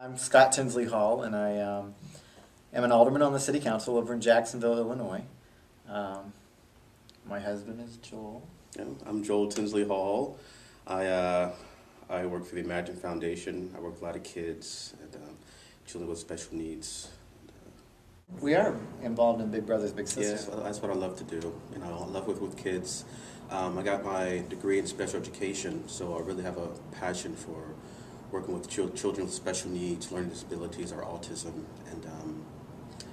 I'm Scott Tinsley Hall, and I am an alderman on the city council over in Jacksonville, Illinois. My husband is Joel. Yeah, I'm Joel Tinsley Hall. I work for the Imagine Foundation. I work with a lot of kids and children with special needs. We are involved in Big Brothers Big Sisters. Yeah, that's what I love to do. I love with kids. I got my degree in special education, so I really have a passion for working with children with special needs, learning disabilities, or autism,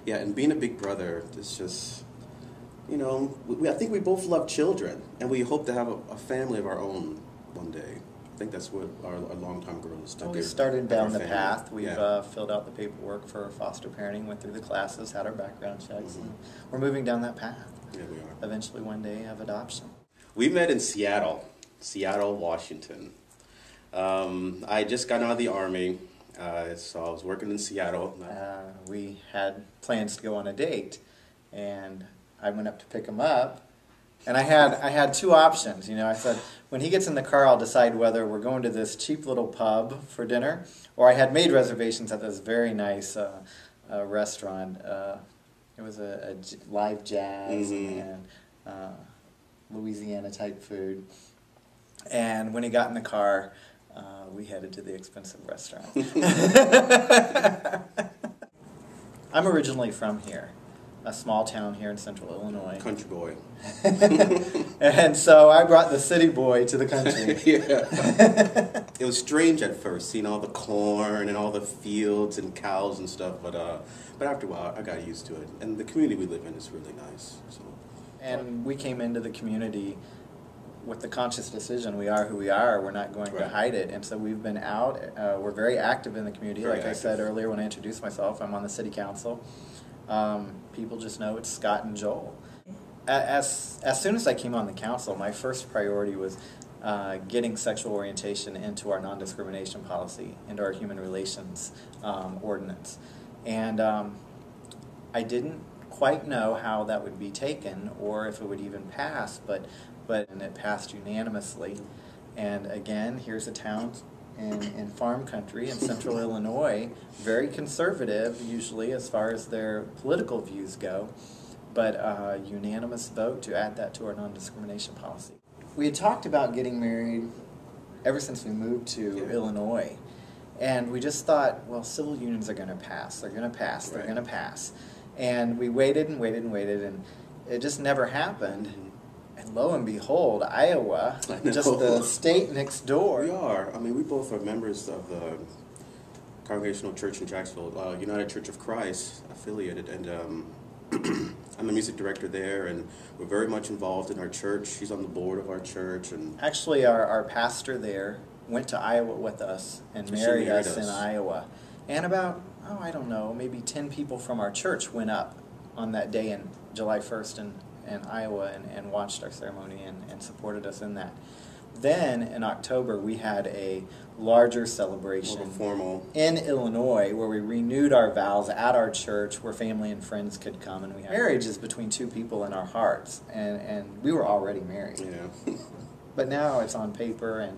and being a big brother. It's just, I think we both love children, and we hope to have a family of our own one day. I think that's what our long-time goal is. We started down the path. We've filled out the paperwork for foster parenting, went through the classes, had our background checks, and we're moving down that path. Yeah, we are. Eventually, one day, have adoption. We met in Seattle, Washington. I just got out of the Army, so I was working in Seattle. We had plans to go on a date, and I went up to pick him up, and I had two options. I said, when he gets in the car, I'll decide whether we're going to this cheap little pub for dinner, or I had made reservations at this very nice restaurant. It was a live jazz and Louisiana type food. And when he got in the car, we headed to the expensive restaurant. I'm originally from here, a small town here in central Illinois. Country boy. And so I brought the city boy to the country. Yeah. It was strange at first, seeing all the corn and all the fields and cows and stuff, but after a while I got used to it. And the community we live in is really nice. So. And we came into the community with the conscious decision, we are who we are, we're not going to hide it. And so we've been out, we're very active in the community. Like I said earlier when I introduced myself, I'm on the city council. People just know it's Scott and Joel. As soon as I came on the council, my first priority was getting sexual orientation into our non-discrimination policy, into our human relations ordinance. And I didn't quite know how that would be taken or if it would even pass, but it passed unanimously. And again, here's a town in farm country in central Illinois, very conservative usually as far as their political views go, but a unanimous vote to add that to our non-discrimination policy. We had talked about getting married ever since we moved to Illinois, and we just thought, well, civil unions are going to pass, they're going to pass, they're going to pass. And we waited and waited and waited, and it just never happened. And lo and behold, Iowa, just the state next door. We are. I mean, we both are members of the Congregational Church in Jacksonville, United Church of Christ, affiliated, and I'm the music director there, and we're very much involved in our church. She's on the board of our church. And actually, our pastor there went to Iowa with us and married us in Iowa. And about, I don't know, maybe 10 people from our church went up on that day in July 1st in Iowa and watched our ceremony and supported us in that. Then in October we had a larger celebration in Illinois where we renewed our vows at our church where family and friends could come, and we had marriage is between two people in our hearts, and we were already married. Yeah. But now it's on paper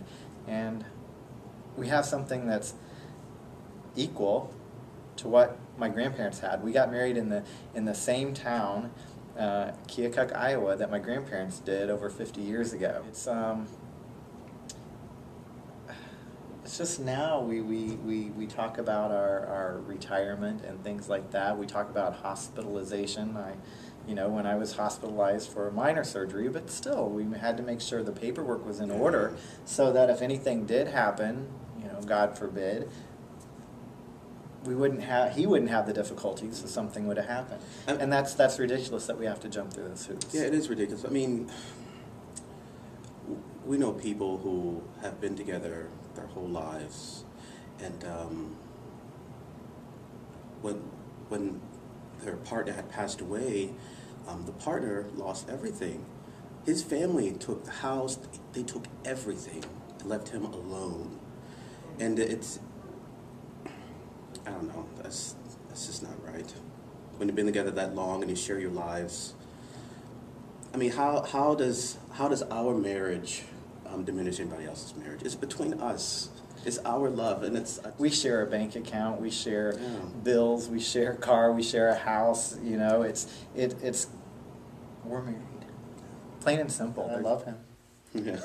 and we have something that's equal to what my grandparents had. We got married in the same town, Keokuk, Iowa, that my grandparents did over 50 years ago. It's just now we talk about our retirement and things like that. We talk about hospitalization. When I was hospitalized for a minor surgery, but still we had to make sure the paperwork was in order so that if anything did happen, God forbid, he wouldn't have the difficulties if something would have happened. And that's ridiculous that we have to jump through those hoops. Yeah, it is ridiculous. I mean, we know people who have been together their whole lives, and when their partner had passed away, the partner lost everything. His family took the house, they took everything, and left him alone. And I don't know, that's just not right. When you've been together that long and you share your lives, I mean, how does our marriage diminish anybody else's marriage? It's between us. It's our love, and We share a bank account, we share Yeah. bills, we share a car, we share a house. You know, it's we're married, plain and simple. I love him. Yeah.